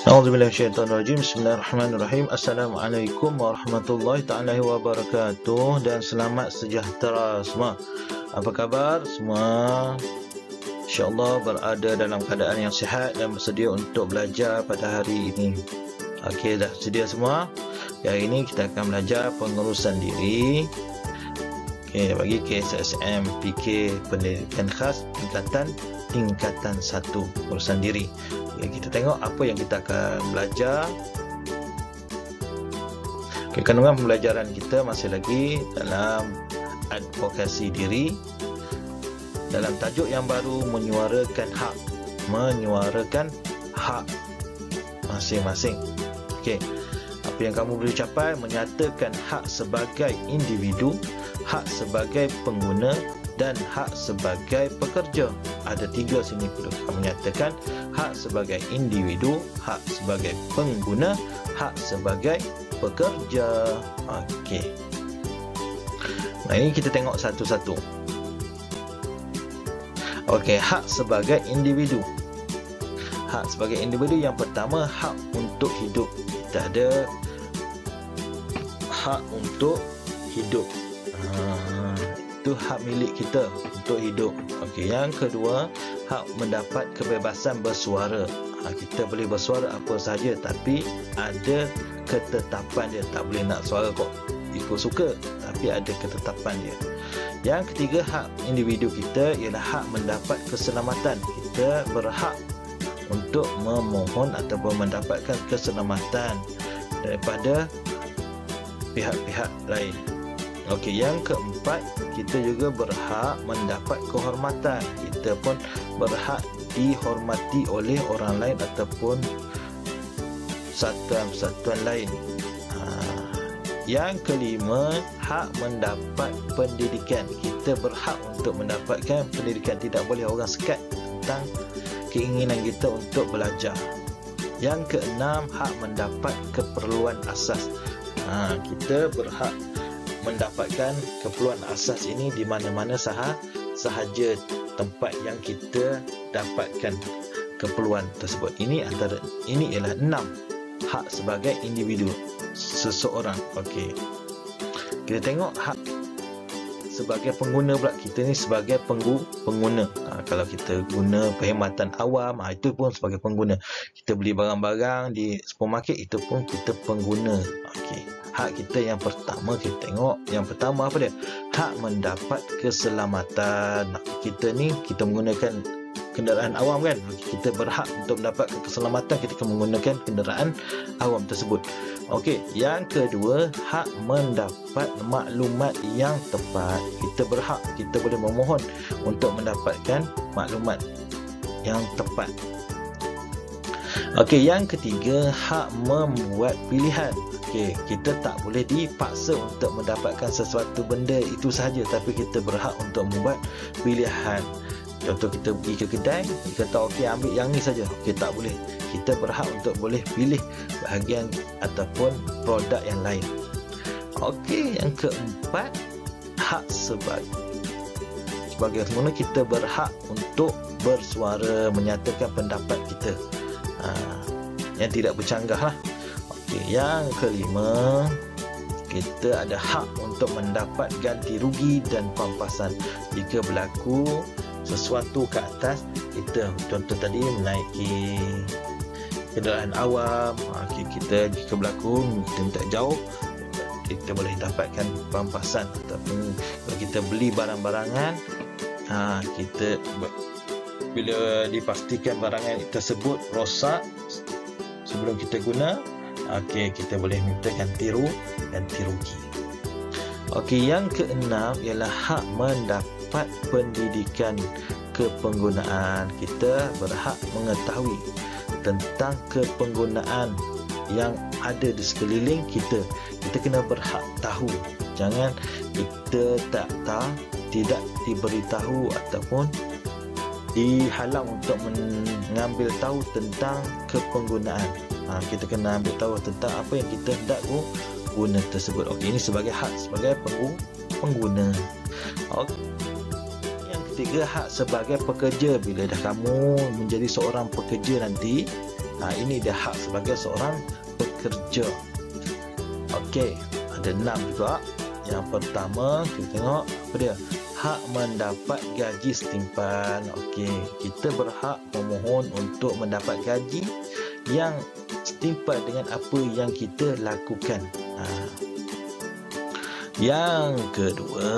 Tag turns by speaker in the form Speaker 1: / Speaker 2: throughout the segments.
Speaker 1: A'udzubillahiminasyaitonirrajim. Bismillahirrahmanirrahim. Assalamualaikum warahmatullahi ta'ala wabarakatuh, dan selamat sejahtera semua. Apa khabar semua? InsyaAllah berada dalam keadaan yang sihat dan bersedia untuk belajar pada hari ini. Okey, dah sedia semua? Hari ini kita akan belajar pengurusan diri. Okey, bagi KSSM PK Pendidikan Khas tingkatan 1, pengurusan diri. Kita tengok apa yang kita akan belajar. Kandungan pembelajaran kita masih lagi dalam advokasi diri, dalam tajuk yang baru, menyuarakan hak masing-masing. Okey, apa yang kamu boleh capai? Menyatakan hak sebagai individu, hak sebagai pengguna, dan hak sebagai pekerja. Ada 3 sini perlu kamu nyatakan: hak sebagai individu, hak sebagai pengguna, hak sebagai pekerja. Okey, nah ini kita tengok satu-satu. Okey, hak sebagai individu. Hak sebagai individu yang pertama, hak untuk hidup. Kita ada hak untuk hidup. Itu hak milik kita untuk hidup. Okey, yang kedua, hak mendapat kebebasan bersuara. Kita boleh bersuara apa sahaja, tapi ada ketetapan dia. Tak boleh nak suara kok ikut suka, tapi ada ketetapan dia. Yang ketiga, hak individu kita ialah hak mendapat keselamatan. Kita berhak untuk memohon ataupun mendapatkan keselamatan daripada pihak-pihak lain. Okey, yang keempat, kita juga berhak mendapat kehormatan. Kita pun berhak dihormati oleh orang lain ataupun satuan-satuan lain. Yang kelima, hak mendapat pendidikan. Kita berhak untuk mendapatkan pendidikan. Tidak boleh orang sekat tentang keinginan kita untuk belajar. Yang keenam, hak mendapat keperluan asas. Kita berhak mendapatkan keperluan asas ini di mana-mana sahaja tempat yang kita dapatkan keperluan tersebut. Ini ialah 6 hak sebagai individu seseorang. Okey, kita tengok hak sebagai pengguna pula. Kita ni sebagai pengguna. Kalau kita guna perkhidmatan awam, itu pun sebagai pengguna. Kita beli barang-barang di supermarket, itu pun kita pengguna. Okey, hak kita yang pertama, kita tengok yang pertama apa dia? Hak mendapat keselamatan. Kita ni, kita menggunakan kenderaan awam kan? Kita berhak untuk mendapatkan keselamatan ketika menggunakan kenderaan awam tersebut. Okey, yang kedua, hak mendapat maklumat yang tepat. Kita berhak, kita boleh memohon untuk mendapatkan maklumat yang tepat. Okey, yang ketiga, hak membuat pilihan. Okey, kita tak boleh dipaksa untuk mendapatkan sesuatu benda itu sahaja, tapi kita berhak untuk membuat pilihan. Contoh, kita pergi ke kedai, kita kata okey, ambil yang ni saja. Okey, tak boleh. Kita berhak untuk boleh pilih bahagian ataupun produk yang lain. Okey, yang keempat, hak sebagai pengguna. Kita berhak untuk bersuara, menyatakan pendapat kita yang tidak bercanggah lah. Okey, yang kelima, kita ada hak untuk mendapat ganti rugi dan pampasan jika berlaku sesuatu ke atas kita. Contoh tadi, menaiki kenderaan awam. Kita jika berlaku, kita minta jauh, kita boleh dapatkan pampasan. Ataupun kalau kita beli barang-barangan, kita bila dipastikan barangan tersebut rosak sebelum kita guna, kita boleh minta ganti rugi. Okey, yang keenam ialah hak mendapat pendidikan kepenggunaan. Kita berhak mengetahui tentang kepenggunaan yang ada di sekeliling kita. Kita kena berhak tahu. Jangan kita tidak diberitahu ataupun dihalang untuk mengambil tahu tentang kepenggunaan. Kita kena ambil tahu tentang apa yang kita hendak guna tersebut. Okey, ini sebagai hak sebagai pengguna. Okey, yang ketiga, hak sebagai pekerja. Bila dah kamu menjadi seorang pekerja nanti, Ini dia hak sebagai seorang pekerja. Okey, ada 6 juga. Yang pertama kita tengok apa dia? Hak mendapat gaji setimpal. Okey, kita berhak memohon untuk mendapat gaji yang setimpal dengan apa yang kita lakukan. Yang kedua,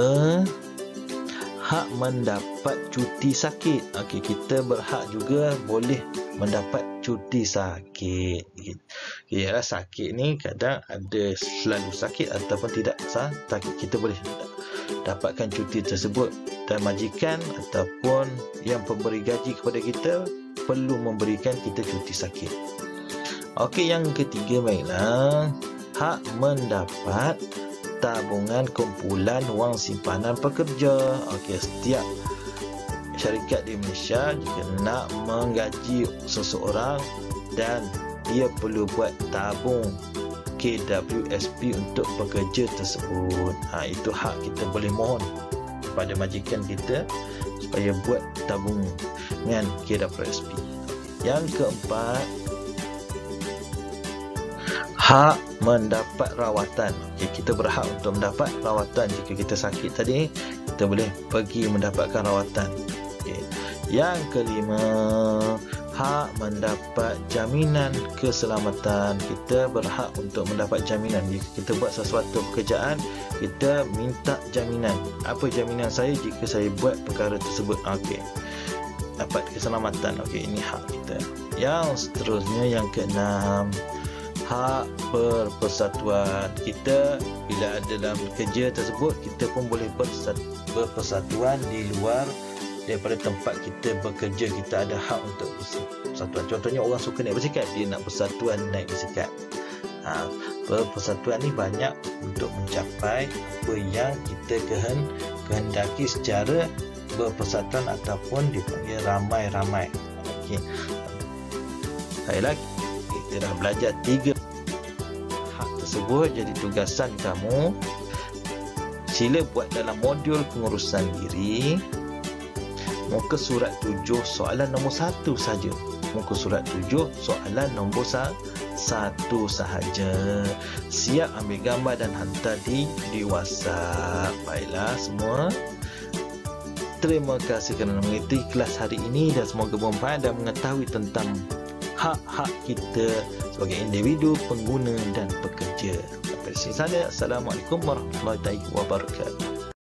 Speaker 1: hak mendapat cuti sakit. Okey, kita berhak juga boleh mendapat cuti sakit. Yalah, sakit ni kadang ada selalu sakit ataupun tidak sakit. Kita boleh dapatkan cuti tersebut, dan majikan ataupun yang pemberi gaji kepada kita perlu memberikan kita cuti sakit. Okey, yang ketiga, baiklah, hak mendapat tabungan kumpulan wang simpanan pekerja. Okey, setiap syarikat di Malaysia jika nak menggaji seseorang dan dia perlu buat tabung KWSP untuk pekerja tersebut. Itu hak kita boleh mohon kepada majikan kita supaya buat tabung dengan KWSP. Yang keempat, hak mendapat rawatan. Okey, kita berhak untuk mendapat rawatan. Jika kita sakit tadi, kita boleh pergi mendapatkan rawatan. Okey. Yang kelima, hak mendapat jaminan keselamatan. Kita berhak untuk mendapat jaminan. Jika kita buat sesuatu pekerjaan, kita minta jaminan. Apa jaminan saya jika saya buat perkara tersebut? Okey, dapat keselamatan. Okey, ini hak kita. Yang seterusnya, yang keenam, hak berpersatuan. Kita bila ada dalam kerja tersebut, kita pun boleh berpersatuan di luar daripada tempat kita bekerja. Kita ada hak untuk bersatuan. Contohnya, orang suka naik basikal, dia nak bersatuan naik basikal. Berpersatuan ni banyak untuk mencapai apa yang kita kehendaki secara berpersatuan ataupun dipanggil ramai-ramai. Okey, baiklah, kita dah belajar 3 hak tersebut. Jadi tugasan kamu, sila buat dalam modul pengurusan diri, muka surat 7 soalan nombor 1 saja. Muka surat 7 soalan nombor 1 sahaja. Siap ambil gambar dan hantar di WhatsApp. Baiklah semua, terima kasih kerana mengikuti kelas hari ini dan semoga bermanfaat dan mengetahui tentang hak-hak kita sebagai individu, pengguna dan pekerja. Sampai sini saja. Assalamualaikum warahmatullahi wabarakatuh.